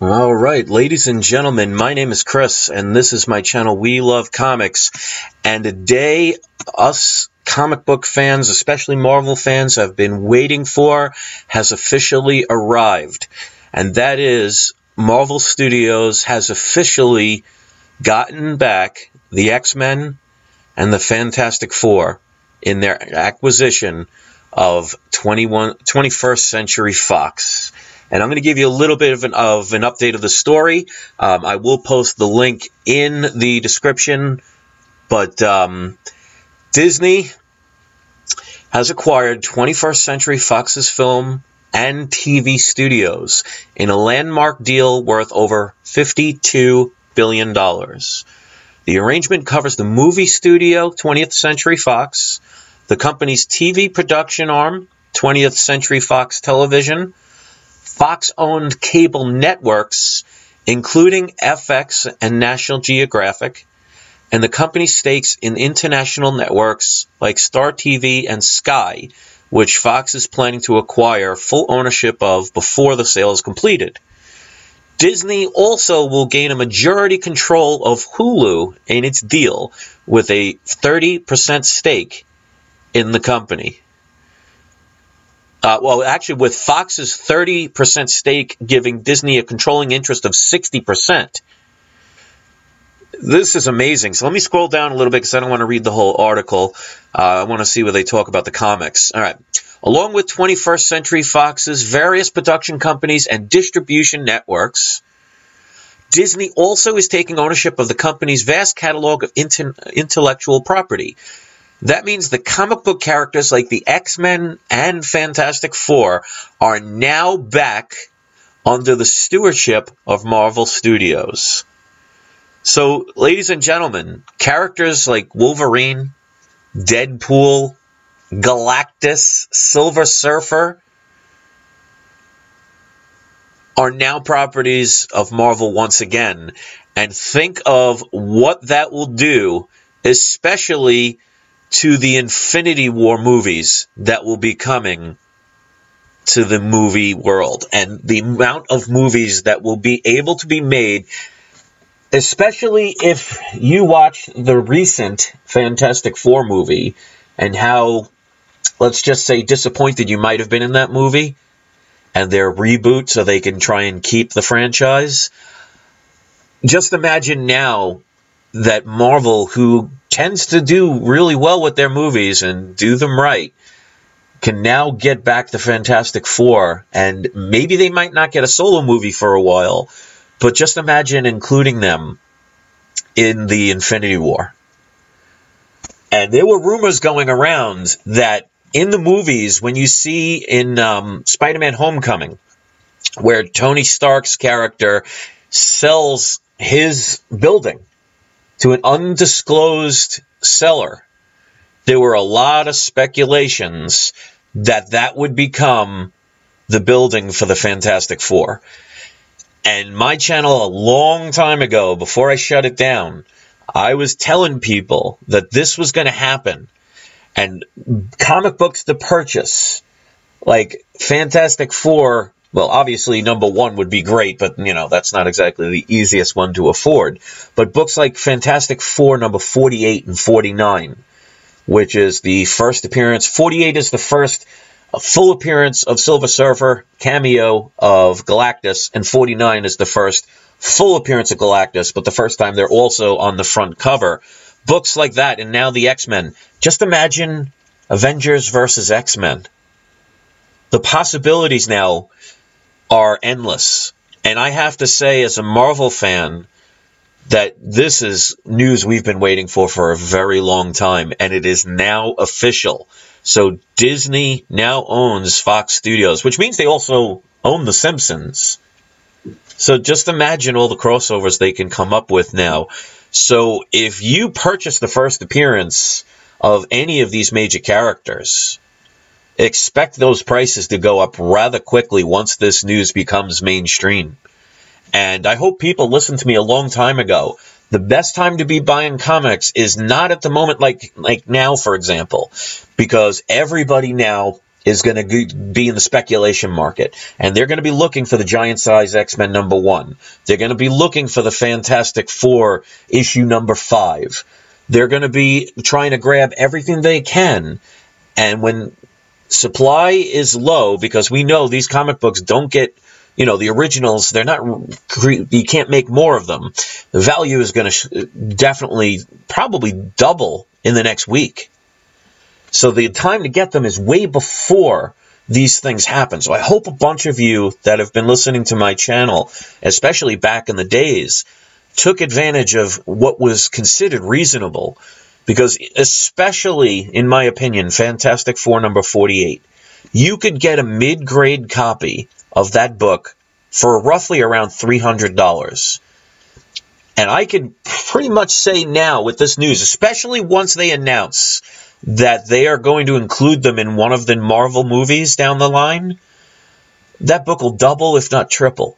All right, ladies and gentlemen, my name is Chris, and this is my channel, We Love Comics. And a day us comic book fans, especially Marvel fans, have been waiting for has officially arrived. And that is, Marvel Studios has officially gotten back the X-Men and the Fantastic Four in their acquisition of 21st Century Fox. And I'm going to give you a little bit of an update of the story. I will post the link in the description. But Disney has acquired 21st Century Fox's film and TV studios in a landmark deal worth over $52 billion. The arrangement covers the movie studio, 20th Century Fox, the company's TV production arm, 20th Century Fox Television, Fox-owned cable networks, including FX and National Geographic, and the company's stakes in international networks like Star TV and Sky, which Fox is planning to acquire full ownership of before the sale is completed. Disney also will gain a majority control of Hulu in its deal with a 30% stake in the company. Well, actually, with Fox's 30% stake giving Disney a controlling interest of 60%. This is amazing. So let me scroll down a little bit because I don't want to read the whole article. I want to see where they talk about the comics. All right. Along with 21st Century Fox's various production companies and distribution networks, Disney also is taking ownership of the company's vast catalog of intellectual property. That means the comic book characters like the X-Men and Fantastic Four are now back under the stewardship of Marvel Studios. So, ladies and gentlemen, characters like Wolverine, Deadpool, Galactus, Silver Surfer are now properties of Marvel once again. And think of what that will do, especially to the Infinity War movies that will be coming to the movie world, and the amount of movies that will be able to be made, especially if you watch the recent Fantastic Four movie and how, let's just say, disappointed you might have been in that movie and their reboot so they can try and keep the franchise. Just imagine now that Marvel, who tends to do really well with their movies and do them right, can now get back the Fantastic Four, and maybe they might not get a solo movie for a while, but just imagine including them in the Infinity War. And there were rumors going around that in the movies, when you see in Spider-Man Homecoming, where Tony Stark's character sells his building to an undisclosed seller, there were a lot of speculations that that would become the building for the Fantastic Four. And my channel, a long time ago, before I shut it down, I was telling people that this was going to happen. And comic books to purchase, like Fantastic Four, well, obviously, #1 would be great, but, you know, that's not exactly the easiest one to afford. But books like Fantastic Four number 48 and 49, which is the first appearance. 48 is the first full appearance of Silver Surfer, cameo of Galactus, and 49 is the first full appearance of Galactus, but the first time they're also on the front cover. Books like that, and now the X-Men. Just imagine Avengers versus X-Men. The possibilities now are endless. And I have to say, as a Marvel fan, that this is news we've been waiting for a very long time, and it is now official. So Disney now owns Fox Studios, which means they also own The Simpsons. So just imagine all the crossovers they can come up with now. So if you purchase the first appearance of any of these major characters, expect those prices to go up rather quickly once this news becomes mainstream. And I hope people listened to me a long time ago. The best time to be buying comics is not at the moment like now, for example, because everybody now is going to be in the speculation market. And they're going to be looking for the giant-size X-Men #1. They're going to be looking for the Fantastic Four issue #5. They're going to be trying to grab everything they can. And when supply is low, because we know these comic books don't get, you know, the originals, they're not, you can't make more of them. The value is going to definitely, probably double in the next week. So the time to get them is way before these things happen. So I hope a bunch of you that have been listening to my channel, especially back in the days, took advantage of what was considered reasonable. Because especially, in my opinion, Fantastic Four #48, you could get a mid-grade copy of that book for roughly around $300. And I can pretty much say now with this news, especially once they announce that they are going to include them in one of the Marvel movies down the line, that book will double, if not triple.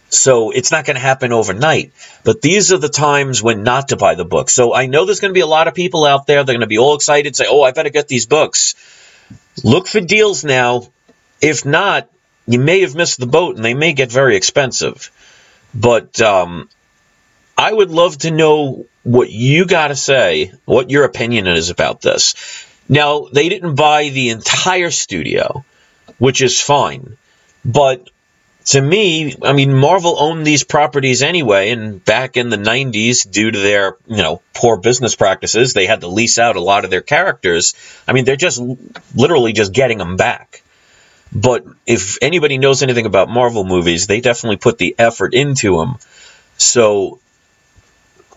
So it's not going to happen overnight. But these are the times when not to buy the book. So I know there's going to be a lot of people out there. They're going to be all excited, say, oh, I better get these books. Look for deals now. If not, you may have missed the boat, and they may get very expensive. But I would love to know what you got to say, what your opinion is about this. Now, they didn't buy the entire studio, which is fine. But to me, I mean, Marvel owned these properties anyway, and back in the 90s, due to their, poor business practices, they had to lease out a lot of their characters. I mean, they're just literally just getting them back. But if anybody knows anything about Marvel movies, they definitely put the effort into them. So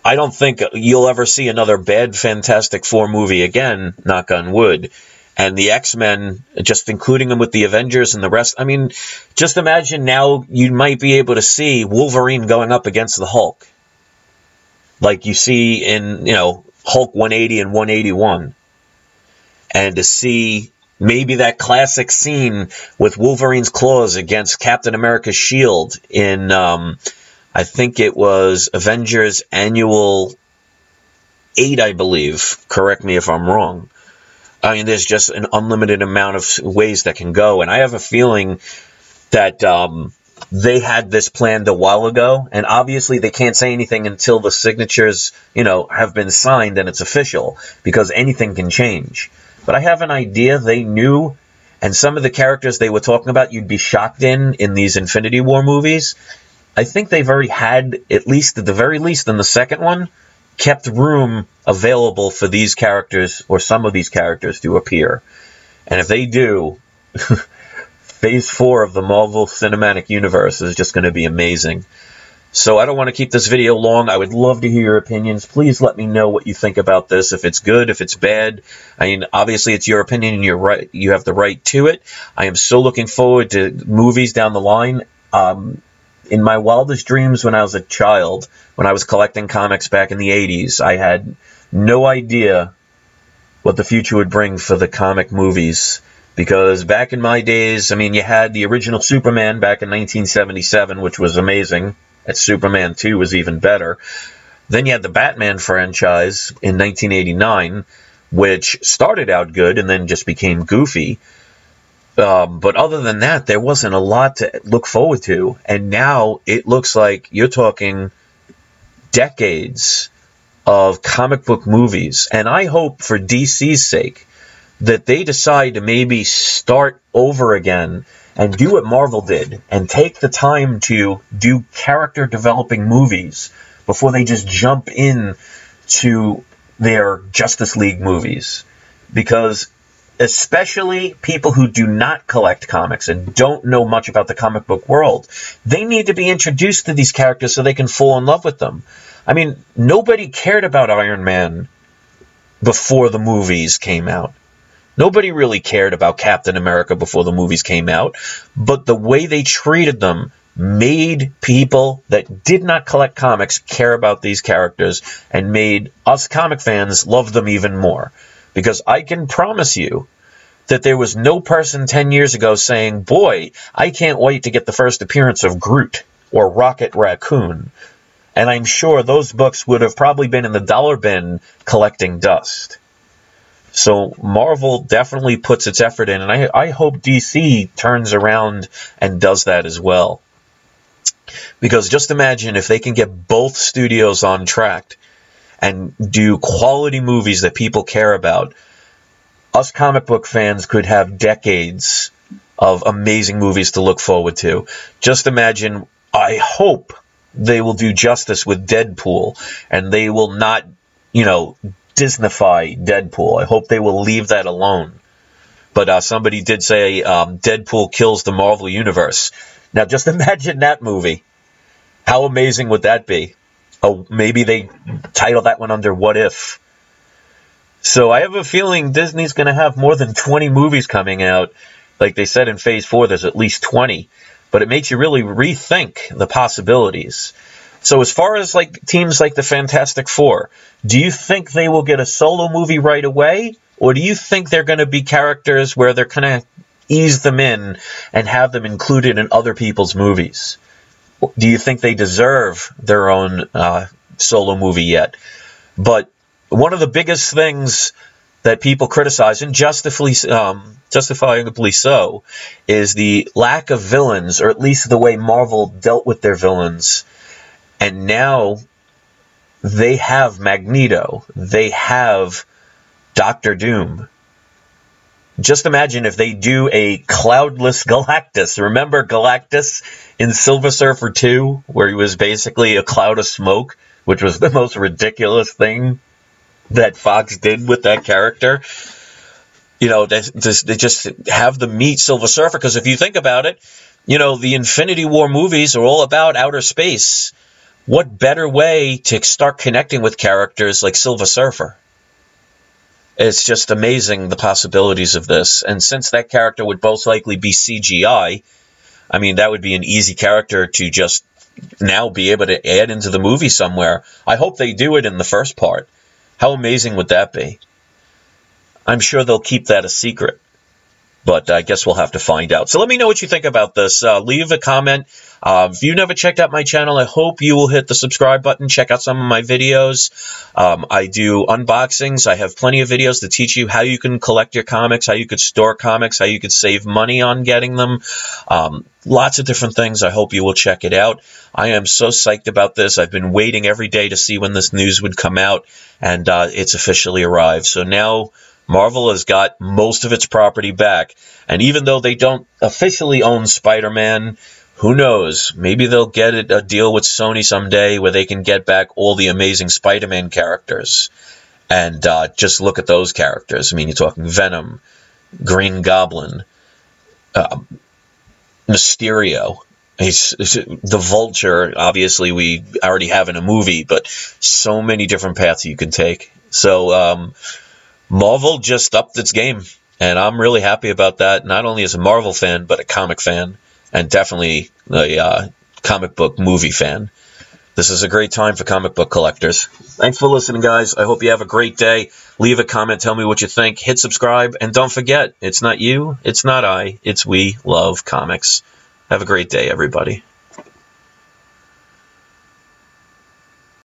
I don't think you'll ever see another bad Fantastic Four movie again, knock on wood. And the X-Men, just including them with the Avengers and the rest, I mean, just imagine now you might be able to see Wolverine going up against the Hulk. Like you see in, Hulk 180 and 181. And to see maybe that classic scene with Wolverine's claws against Captain America's shield in, I think it was Avengers Annual 8, I believe. Correct me if I'm wrong. I mean, there's just an unlimited amount of ways that can go. And I have a feeling that they had this planned a while ago. And obviously they can't say anything until the signatures, have been signed and it's official. Because anything can change. But I have an idea they knew. And some of the characters they were talking about you'd be shocked in these Infinity War movies. I think they've already had, at least at the very least in the second one, kept room available for these characters or some of these characters to appear. And if they do, Phase 4 of the Marvel Cinematic Universe is just going to be amazing. So I don't want to keep this video long. I would love to hear your opinions. Please let me know what you think about this, if it's good, if it's bad. I mean, obviously it's your opinion and you're right. You have the right to it. I am so looking forward to movies down the line. In my wildest dreams when I was a child, when I was collecting comics back in the 80s, I had no idea what the future would bring for the comic movies. Because back in my days, I mean, you had the original Superman back in 1977, which was amazing. And Superman 2 was even better. Then you had the Batman franchise in 1989, which started out good and then just became goofy. But other than that, there wasn't a lot to look forward to. And now it looks like you're talking decades of comic book movies. And I hope for DC's sake that they decide to maybe start over again and do what Marvel did and take the time to do character developing movies before they just jump in to their Justice League movies. Because especially people who do not collect comics and don't know much about the comic book world, they need to be introduced to these characters so they can fall in love with them. I mean, nobody cared about Iron Man before the movies came out. Nobody really cared about Captain America before the movies came out, but the way they treated them made people that did not collect comics care about these characters and made us comic fans love them even more. Because I can promise you that there was no person 10 years ago saying, boy, I can't wait to get the first appearance of Groot or Rocket Raccoon. And I'm sure those books would have probably been in the dollar bin collecting dust. So Marvel definitely puts its effort in, and I hope DC turns around and does that as well. Because just imagine if they can get both studios on track and do quality movies that people care about. Us comic book fans could have decades of amazing movies to look forward to. Just imagine, I hope they will do justice with Deadpool, and they will not, Disneyfy Deadpool. I hope they will leave that alone. But somebody did say Deadpool kills the Marvel Universe. Now just imagine that movie. How amazing would that be? Oh, maybe they title that one under What If. So I have a feeling Disney's going to have more than 20 movies coming out. Like they said in Phase 4, there's at least 20. But it makes you really rethink the possibilities. So as far as teams like the Fantastic Four, do you think they will get a solo movie right away? Or do you think they're going to be characters where they're going to ease them in and have them included in other people's movies? Do you think they deserve their own solo movie yet? But one of the biggest things that people criticize, and justifiably so, is the lack of villains, or at least the way Marvel dealt with their villains. And now they have Magneto. They have Doctor Doom. Just imagine if they do a cloudless Galactus. Remember Galactus in Silver Surfer 2, where he was basically a cloud of smoke, which was the most ridiculous thing that Fox did with that character? They just have them meet Silver Surfer, because if you think about it, the Infinity War movies are all about outer space. What better way to start connecting with characters like Silver Surfer? It's just amazing the possibilities of this. And since that character would most likely be CGI, I mean, that would be an easy character to just now be able to add into the movie somewhere. I hope they do it in the first part. How amazing would that be? I'm sure they'll keep that a secret, but I guess we'll have to find out. So let me know what you think about this. Leave a comment. If you've never checked out my channel, I hope you will hit the subscribe button. Check out some of my videos. I do unboxings. I have plenty of videos to teach you how you can collect your comics, how you could store comics, how you could save money on getting them. Lots of different things. I hope you will check it out. I am so psyched about this. I've been waiting every day to see when this news would come out, and it's officially arrived. So now Marvel has got most of its property back. And even though they don't officially own Spider-Man, who knows? Maybe they'll get a deal with Sony someday where they can get back all the amazing Spider-Man characters. And just look at those characters. I mean, you're talking Venom, Green Goblin, Mysterio. The Vulture, obviously, we already have in a movie, but so many different paths you can take. So, Marvel just upped its game, and I'm really happy about that, not only as a Marvel fan, but a comic fan, and definitely a comic book movie fan. This is a great time for comic book collectors. Thanks for listening, guys. I hope you have a great day. Leave a comment, tell me what you think, hit subscribe, and don't forget, it's not you, it's not I, it's we love comics. Have a great day, everybody.